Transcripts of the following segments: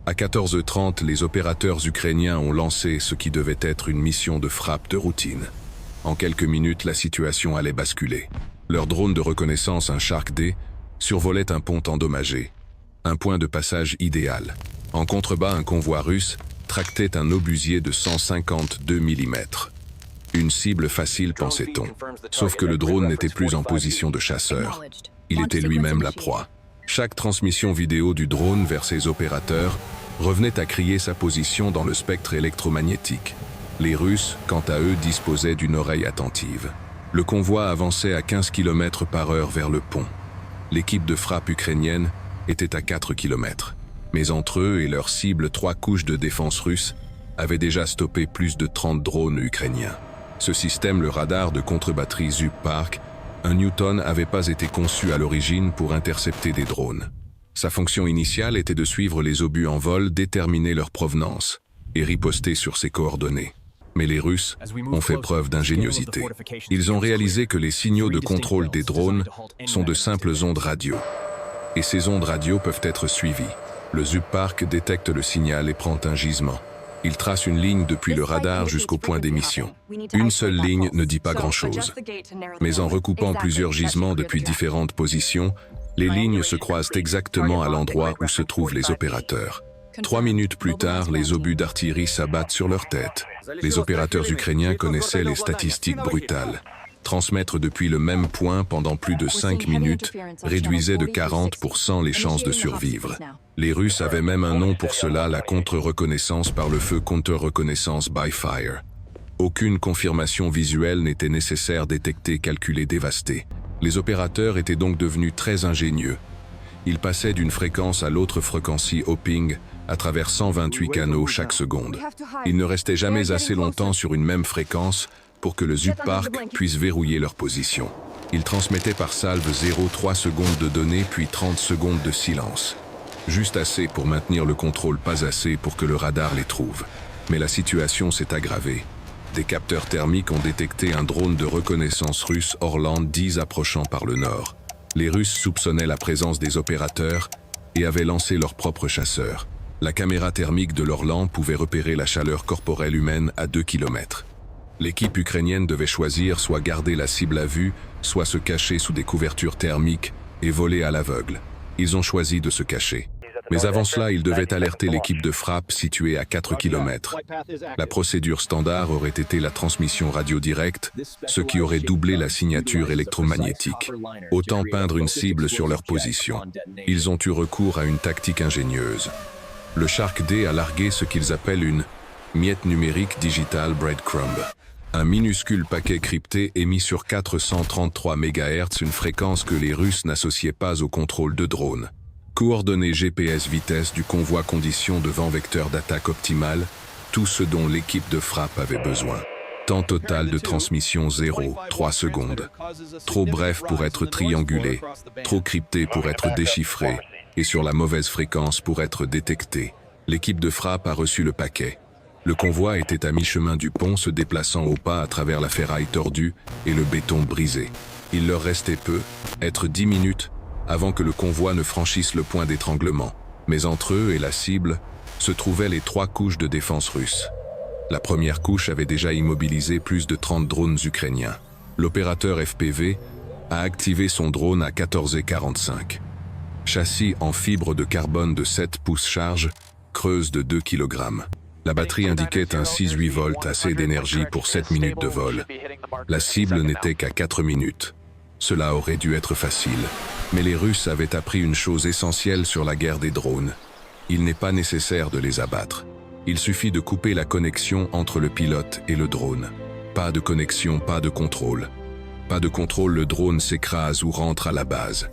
À 14h30, les opérateurs ukrainiens ont lancé ce qui devait être une mission de frappe de routine. En quelques minutes, la situation allait basculer. Leur drone de reconnaissance, un Shark D, survolait un pont endommagé. Un point de passage idéal. En contrebas, un convoi russe tractait un obusier de 152 mm. Une cible facile, pensait-on. Sauf que le drone n'était plus en position de chasseur. Il était lui-même la proie. Chaque transmission vidéo du drone vers ses opérateurs revenait à crier sa position dans le spectre électromagnétique. Les Russes, quant à eux, disposaient d'une oreille attentive. Le convoi avançait à 15 km/h vers le pont. L'équipe de frappe ukrainienne était à 4 km. Mais entre eux et leur cible, 3 couches de défense russes avaient déjà stoppé plus de 30 drones ukrainiens. Ce système, le radar de contre-batterie Zub-Park, un Newton, n'avait pas été conçu à l'origine pour intercepter des drones. Sa fonction initiale était de suivre les obus en vol, déterminer leur provenance et riposter sur ses coordonnées. Mais les Russes ont fait preuve d'ingéniosité. Ils ont réalisé que les signaux de contrôle des drones sont de simples ondes radio. Et ces ondes radio peuvent être suivies. Le Zub-Park détecte le signal et prend un gisement. Il trace une ligne depuis le radar jusqu'au point d'émission. Une seule ligne ne dit pas grand-chose. Mais en recoupant plusieurs gisements depuis différentes positions, les lignes se croisent exactement à l'endroit où se trouvent les opérateurs. 3 minutes plus tard, les obus d'artillerie s'abattent sur leur tête. Les opérateurs ukrainiens connaissaient les statistiques brutales. Transmettre depuis le même point pendant plus de 5 minutes réduisait de 40% les chances de survivre. Les Russes avaient même un nom pour cela, la contre-reconnaissance par le feu, contre-reconnaissance by fire. Aucune confirmation visuelle n'était nécessaire, détecter, calculer, dévaster. Les opérateurs étaient donc devenus très ingénieux. Ils passaient d'une fréquence à l'autre fréquency hopping à travers 128 canaux chaque seconde. Ils ne restaient jamais assez longtemps sur une même fréquence pour que le Zub-Park puisse verrouiller leur position. Ils transmettaient par salve 0,3 secondes de données puis 30 secondes de silence. Juste assez pour maintenir le contrôle, pas assez pour que le radar les trouve. Mais la situation s'est aggravée. Des capteurs thermiques ont détecté un drone de reconnaissance russe Orlan 10 approchant par le nord. Les Russes soupçonnaient la présence des opérateurs et avaient lancé leurs propres chasseurs. La caméra thermique de l'Orlan pouvait repérer la chaleur corporelle humaine à 2 km. L'équipe ukrainienne devait choisir soit garder la cible à vue, soit se cacher sous des couvertures thermiques et voler à l'aveugle. Ils ont choisi de se cacher. Mais avant cela, ils devaient alerter l'équipe de frappe située à 4 km. La procédure standard aurait été la transmission radio directe, ce qui aurait doublé la signature électromagnétique. Autant peindre une cible sur leur position. Ils ont eu recours à une tactique ingénieuse. Le Shark D a largué ce qu'ils appellent une miette numérique digital breadcrumb. Un minuscule paquet crypté émis sur 433 MHz, une fréquence que les Russes n'associaient pas au contrôle de drones. Coordonnées GPS, vitesse du convoi, conditions de vent, vecteur d'attaque optimale, tout ce dont l'équipe de frappe avait besoin. Temps total de transmission 0,3 secondes. Trop bref pour être triangulé, trop crypté pour être déchiffré, et sur la mauvaise fréquence pour être détecté. L'équipe de frappe a reçu le paquet. Le convoi était à mi-chemin du pont, se déplaçant au pas à travers la ferraille tordue et le béton brisé. Il leur restait peu, être 10 minutes, avant que le convoi ne franchisse le point d'étranglement. Mais entre eux et la cible se trouvaient les 3 couches de défense russes. La première couche avait déjà immobilisé plus de 30 drones ukrainiens. L'opérateur FPV a activé son drone à 14h45. Châssis en fibre de carbone de 7 pouces charge, creuse de 2 kg. La batterie indiquait un 6-8 volts, assez d'énergie pour 7 minutes de vol. La cible n'était qu'à 4 minutes. Cela aurait dû être facile. Mais les Russes avaient appris une chose essentielle sur la guerre des drones. Il n'est pas nécessaire de les abattre. Il suffit de couper la connexion entre le pilote et le drone. Pas de connexion, pas de contrôle. Pas de contrôle, le drone s'écrase ou rentre à la base.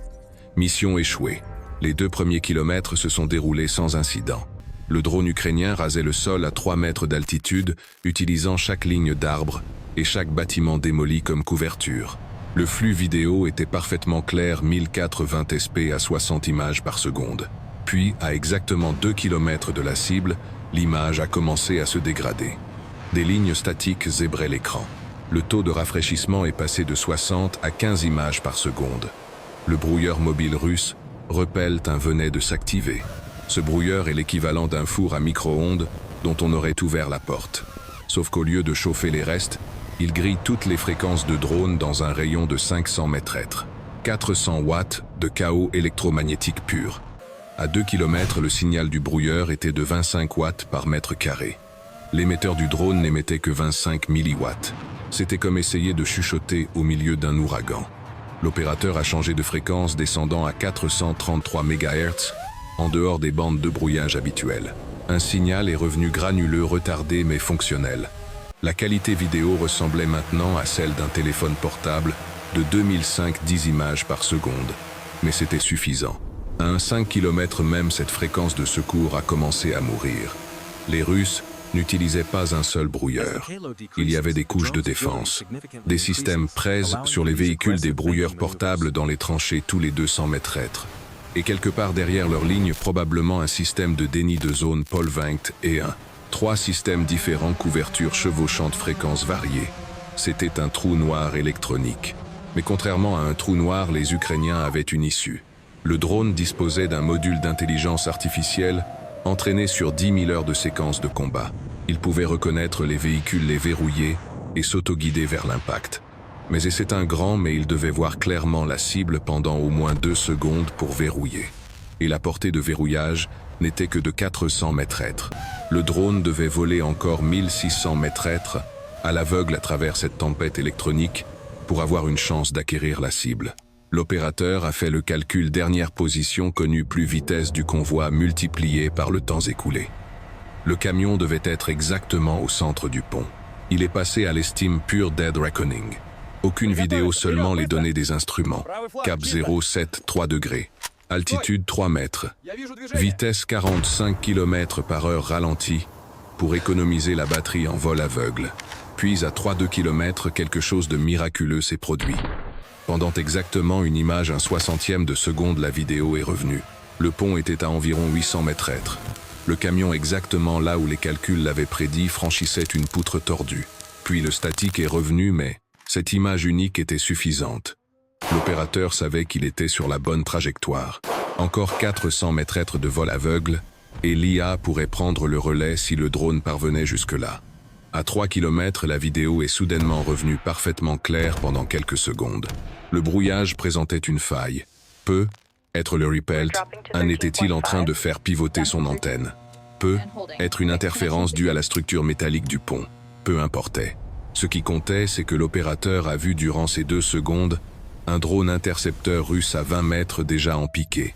Mission échouée. Les 2 premiers kilomètres se sont déroulés sans incident. Le drone ukrainien rasait le sol à 3 mètres d'altitude, utilisant chaque ligne d'arbre et chaque bâtiment démoli comme couverture. Le flux vidéo était parfaitement clair, 1420 SP à 60 images par seconde. Puis, à exactement 2 km de la cible, l'image a commencé à se dégrader. Des lignes statiques zébraient l'écran. Le taux de rafraîchissement est passé de 60 à 15 images par seconde. Le brouilleur mobile russe, Repelt 1, venait de s'activer. Ce brouilleur est l'équivalent d'un four à micro-ondes dont on aurait ouvert la porte. Sauf qu'au lieu de chauffer les restes, il grille toutes les fréquences de drone dans un rayon de 500 mètres. 400 watts de chaos électromagnétique pur. À 2 km, le signal du brouilleur était de 25 watts par mètre carré. L'émetteur du drone n'émettait que 25 milliwatts. C'était comme essayer de chuchoter au milieu d'un ouragan. L'opérateur a changé de fréquence descendant à 433 MHz, en dehors des bandes de brouillage habituelles. Un signal est revenu granuleux, retardé mais fonctionnel. La qualité vidéo ressemblait maintenant à celle d'un téléphone portable de 2005 10 images par seconde. Mais c'était suffisant. À un 5 km même, cette fréquence de secours a commencé à mourir. Les Russes n'utilisaient pas un seul brouilleur. Il y avait des couches de défense. Des systèmes pressent sur les véhicules des brouilleurs portables dans les tranchées tous les 200 mètres. Et quelque part derrière leur ligne, probablement un système de déni de zone Polvinct et 3 systèmes différents, couvertures chevauchant de fréquences variées. C'était un trou noir électronique. Mais contrairement à un trou noir, les Ukrainiens avaient une issue. Le drone disposait d'un module d'intelligence artificielle entraîné sur 10 000 heures de séquences de combat. Il pouvait reconnaître les véhicules, les verrouiller et s'auto-guider vers l'impact. Mais c'est un grand, mais il devait voir clairement la cible pendant au moins 2 secondes pour verrouiller. Et la portée de verrouillage n'était que de 400 mètres. Le drone devait voler encore 1600 mètres à l'aveugle à travers cette tempête électronique pour avoir une chance d'acquérir la cible. L'opérateur a fait le calcul dernière position connue plus vitesse du convoi multiplié par le temps écoulé. Le camion devait être exactement au centre du pont. Il est passé à l'estime pure Dead Reckoning. Aucune vidéo, seulement les données des instruments. Cap 0,7, 3 degrés. Altitude 3 mètres. Vitesse 45 km/h ralentie pour économiser la batterie en vol aveugle. Puis à 3,2 km, quelque chose de miraculeux s'est produit. Pendant exactement une image, un 60e de seconde, la vidéo est revenue. Le pont était à environ 800 mètres. Le camion, exactement là où les calculs l'avaient prédit, franchissait une poutre tordue. Puis le statique est revenu, mais cette image unique était suffisante. L'opérateur savait qu'il était sur la bonne trajectoire. Encore 400 mètres de vol aveugle, et l'IA pourrait prendre le relais si le drone parvenait jusque-là. À 3 km, la vidéo est soudainement revenue parfaitement claire pendant quelques secondes. Le brouillage présentait une faille. Peu, être le repelt, était-il en train de faire pivoter son antenne. Peu, être une interférence due à la structure métallique du pont. Peu importait. Ce qui comptait, c'est que l'opérateur a vu durant ces 2 secondes un drone intercepteur russe à 20 mètres déjà en piqué.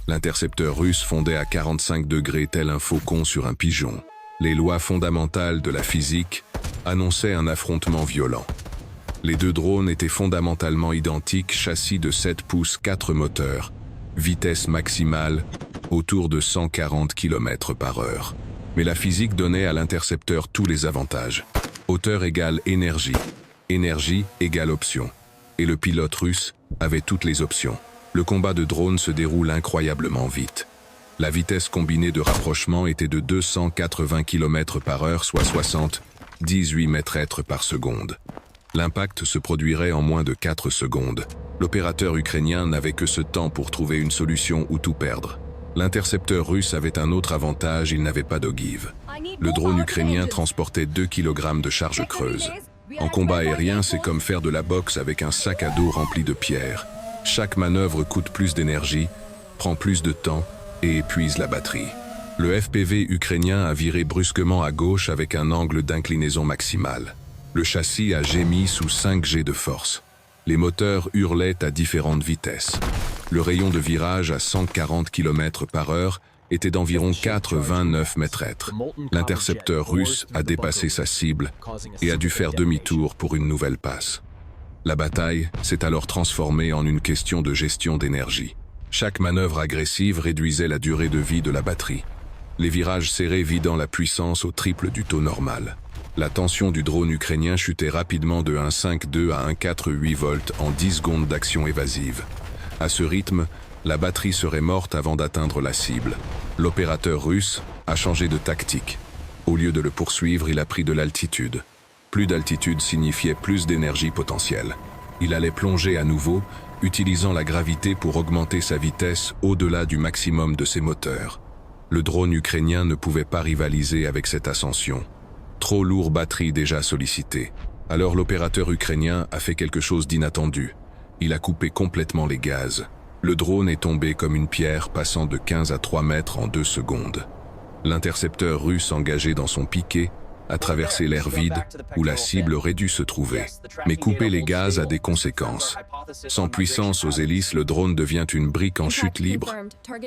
L'intercepteur russe fondait à 45 degrés tel un faucon sur un pigeon. Les lois fondamentales de la physique annonçaient un affrontement violent. Les 2 drones étaient fondamentalement identiques, châssis de 7 pouces, 4 moteurs, vitesse maximale autour de 140 km/h. Mais la physique donnait à l'intercepteur tous les avantages. Hauteur égale énergie, énergie égale option. Et le pilote russe avait toutes les options. Le combat de drone se déroule incroyablement vite. La vitesse combinée de rapprochement était de 280 km/h, soit 78 mètres par seconde. L'impact se produirait en moins de 4 secondes. L'opérateur ukrainien n'avait que ce temps pour trouver une solution ou tout perdre. L'intercepteur russe avait un autre avantage, il n'avait pas d'ogive. Le drone ukrainien transportait 2 kg de charge creuse. En combat aérien, c'est comme faire de la boxe avec un sac à dos rempli de pierres. Chaque manœuvre coûte plus d'énergie, prend plus de temps et épuise la batterie. Le FPV ukrainien a viré brusquement à gauche avec un angle d'inclinaison maximale. Le châssis a gémi sous 5 G de force. Les moteurs hurlaient à différentes vitesses. Le rayon de virage à 140 km/h était d'environ 89 mètres. L'intercepteur russe a dépassé sa cible et a dû faire demi-tour pour une nouvelle passe. La bataille s'est alors transformée en une question de gestion d'énergie. Chaque manœuvre agressive réduisait la durée de vie de la batterie. Les virages serrés vidant la puissance au triple du taux normal. La tension du drone ukrainien chutait rapidement de 1,5-2 à 1,4-8 volts en 10 secondes d'action évasive. À ce rythme, la batterie serait morte avant d'atteindre la cible. L'opérateur russe a changé de tactique. Au lieu de le poursuivre, il a pris de l'altitude. Plus d'altitude signifiait plus d'énergie potentielle. Il allait plonger à nouveau, utilisant la gravité pour augmenter sa vitesse au-delà du maximum de ses moteurs. Le drone ukrainien ne pouvait pas rivaliser avec cette ascension. Trop lourd, batterie déjà sollicitée. Alors l'opérateur ukrainien a fait quelque chose d'inattendu. Il a coupé complètement les gaz. Le drone est tombé comme une pierre, passant de 15 à 3 mètres en 2 secondes. L'intercepteur russe engagé dans son piqué a traversé l'air vide où la cible aurait dû se trouver. Mais couper les gaz a des conséquences. Sans puissance aux hélices, le drone devient une brique en chute libre.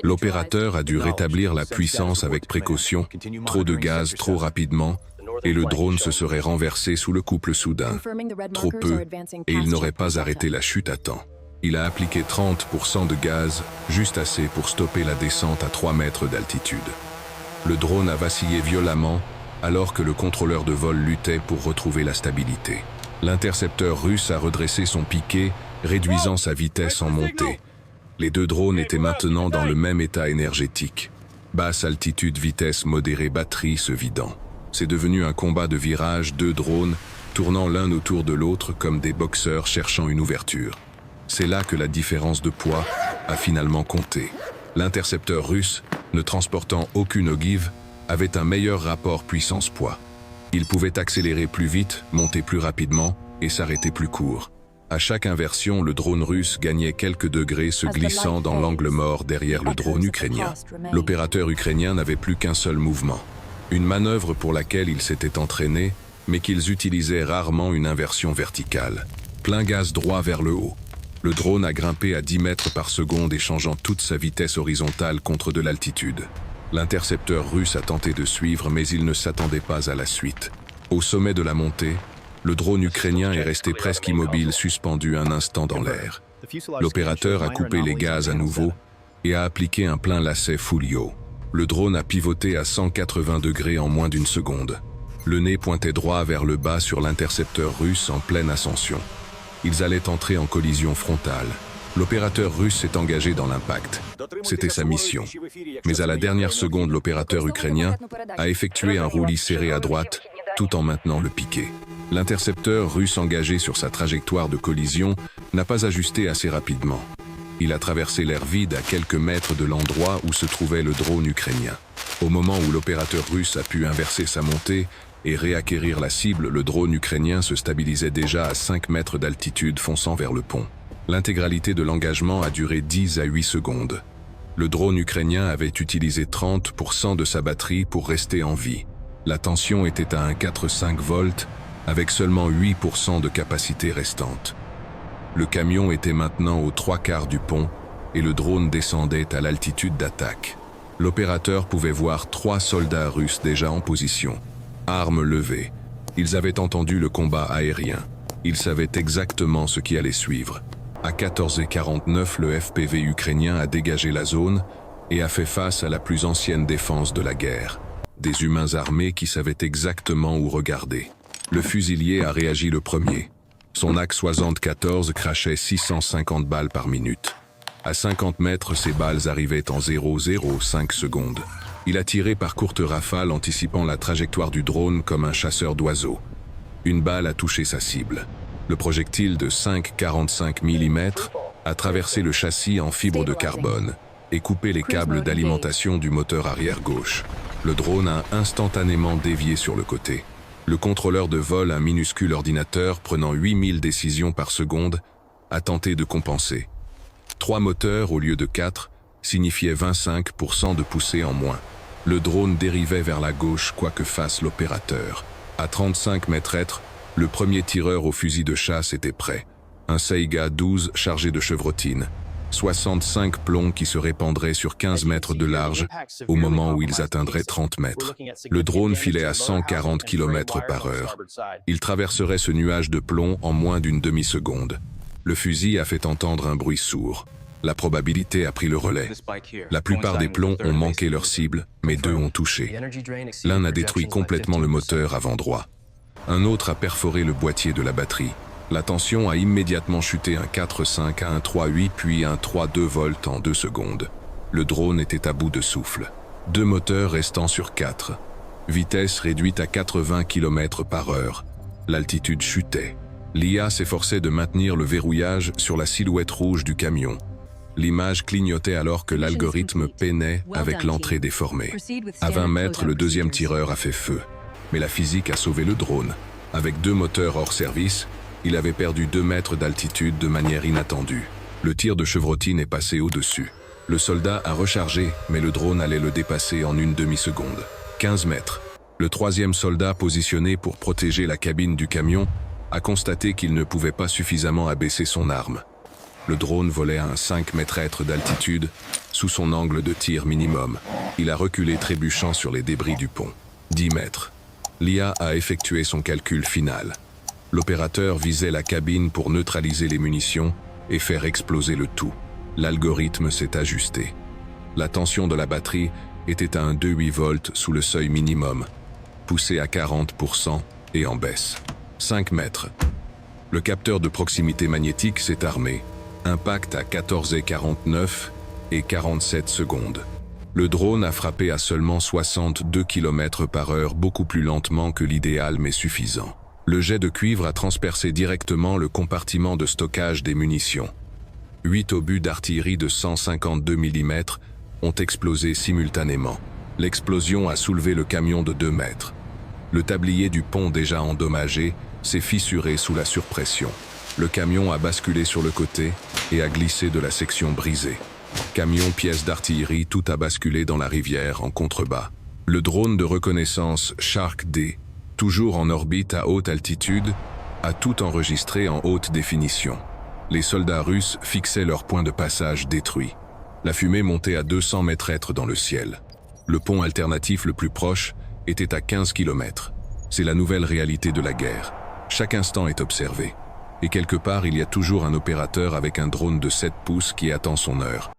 L'opérateur a dû rétablir la puissance avec précaution, trop de gaz trop rapidement, et le drone se serait renversé sous le couple soudain. Trop peu, et il n'aurait pas arrêté la chute à temps. Il a appliqué 30% de gaz, juste assez pour stopper la descente à 3 mètres d'altitude. Le drone a vacillé violemment, alors que le contrôleur de vol luttait pour retrouver la stabilité. L'intercepteur russe a redressé son piqué, réduisant sa vitesse en montée. Les deux drones étaient maintenant dans le même état énergétique. Basse altitude, vitesse modérée, batterie se vidant. C'est devenu un combat de virages, deux drones, tournant l'un autour de l'autre comme des boxeurs cherchant une ouverture. C'est là que la différence de poids a finalement compté. L'intercepteur russe, ne transportant aucune ogive, avait un meilleur rapport puissance-poids. Il pouvait accélérer plus vite, monter plus rapidement et s'arrêter plus court. À chaque inversion, le drone russe gagnait quelques degrés, se glissant dans l'angle mort derrière le drone ukrainien. L'opérateur ukrainien n'avait plus qu'un seul mouvement. Une manœuvre pour laquelle il s'était entraîné, mais qu'ils utilisaient rarement, une inversion verticale. Plein gaz droit vers le haut. Le drone a grimpé à 10 mètres par seconde, échangeant toute sa vitesse horizontale contre de l'altitude. L'intercepteur russe a tenté de suivre, mais il ne s'attendait pas à la suite. Au sommet de la montée, le drone ukrainien est resté presque immobile, suspendu un instant dans l'air. L'opérateur a coupé les gaz à nouveau et a appliqué un plein lacet full yaw. Le drone a pivoté à 180 degrés en moins d'une seconde. Le nez pointait droit vers le bas sur l'intercepteur russe en pleine ascension. Ils allaient entrer en collision frontale. L'opérateur russe s'est engagé dans l'impact. C'était sa mission. Mais à la dernière seconde, l'opérateur ukrainien a effectué un roulis serré à droite, tout en maintenant le piqué. L'intercepteur russe engagé sur sa trajectoire de collision n'a pas ajusté assez rapidement. Il a traversé l'air vide à quelques mètres de l'endroit où se trouvait le drone ukrainien. Au moment où l'opérateur russe a pu inverser sa montée et réacquérir la cible, le drone ukrainien se stabilisait déjà à 5 mètres d'altitude, fonçant vers le pont. L'intégralité de l'engagement a duré 10 à 8 secondes. Le drone ukrainien avait utilisé 30% de sa batterie pour rester en vie. La tension était à 1,45 volts, avec seulement 8% de capacité restante. Le camion était maintenant aux 3/4 du pont et le drone descendait à l'altitude d'attaque. L'opérateur pouvait voir 3 soldats russes déjà en position, armes levées. Ils avaient entendu le combat aérien. Ils savaient exactement ce qui allait suivre. À 14h49, le FPV ukrainien a dégagé la zone et a fait face à la plus ancienne défense de la guerre. Des humains armés qui savaient exactement où regarder. Le fusilier a réagi le premier. Son AK-74 crachait 650 balles par minute. À 50 mètres, ces balles arrivaient en 0,05 secondes. Il a tiré par courte rafale, anticipant la trajectoire du drone comme un chasseur d'oiseaux. Une balle a touché sa cible. Le projectile de 5,45 mm a traversé le châssis en fibre de carbone et coupé les câbles d'alimentation du moteur arrière gauche. Le drone a instantanément dévié sur le côté. Le contrôleur de vol, un minuscule ordinateur prenant 8000 décisions par seconde, a tenté de compenser. 3 moteurs au lieu de 4 signifiaient 25% de poussée en moins. Le drone dérivait vers la gauche quoi que fasse l'opérateur. À 35 mètres, le premier tireur au fusil de chasse était prêt. Un Saiga 12 chargé de chevrotines. 65 plombs qui se répandraient sur 15 mètres de large au moment où ils atteindraient 30 mètres. Le drone filait à 140 km/h. Il traverserait ce nuage de plomb en moins d'une demi-seconde. Le fusil a fait entendre un bruit sourd. La probabilité a pris le relais. La plupart des plombs ont manqué leur cible, mais 2 ont touché. L'un a détruit complètement le moteur avant droit. Un autre a perforé le boîtier de la batterie. La tension a immédiatement chuté 1,45 à 1,38 puis 1,32 volts en 2 secondes. Le drone était à bout de souffle. 2 moteurs restant sur 4. Vitesse réduite à 80 km/h. L'altitude chutait. L'IA s'efforçait de maintenir le verrouillage sur la silhouette rouge du camion. L'image clignotait alors que l'algorithme peinait avec l'entrée déformée. À 20 mètres, le deuxième tireur a fait feu. Mais la physique a sauvé le drone. Avec 2 moteurs hors service, il avait perdu 2 mètres d'altitude de manière inattendue. Le tir de chevrotine est passé au-dessus. Le soldat a rechargé, mais le drone allait le dépasser en une demi-seconde. 15 mètres. Le troisième soldat positionné pour protéger la cabine du camion a constaté qu'il ne pouvait pas suffisamment abaisser son arme. Le drone volait à un 5 mètres d'altitude, sous son angle de tir minimum. Il a reculé trébuchant sur les débris du pont. 10 mètres. L'IA a effectué son calcul final. L'opérateur visait la cabine pour neutraliser les munitions et faire exploser le tout. L'algorithme s'est ajusté. La tension de la batterie était à un 2,8 volts sous le seuil minimum, poussé à 40% et en baisse. 5 mètres. Le capteur de proximité magnétique s'est armé. Impact à 14h49 et 47 secondes. Le drone a frappé à seulement 62 km/h, beaucoup plus lentement que l'idéal mais suffisant. Le jet de cuivre a transpercé directement le compartiment de stockage des munitions. 8 obus d'artillerie de 152 mm ont explosé simultanément. L'explosion a soulevé le camion de 2 mètres. Le tablier du pont déjà endommagé s'est fissuré sous la surpression. Le camion a basculé sur le côté et a glissé de la section brisée. Camion, pièces d'artillerie, tout a basculé dans la rivière en contrebas. Le drone de reconnaissance Shark D, toujours en orbite à haute altitude, a tout enregistré en haute définition. Les soldats russes fixaient leur point de passage détruit. La fumée montait à 200 mètres dans le ciel. Le pont alternatif le plus proche était à 15 km. C'est la nouvelle réalité de la guerre. Chaque instant est observé. Et quelque part, il y a toujours un opérateur avec un drone de 7 pouces qui attend son heure.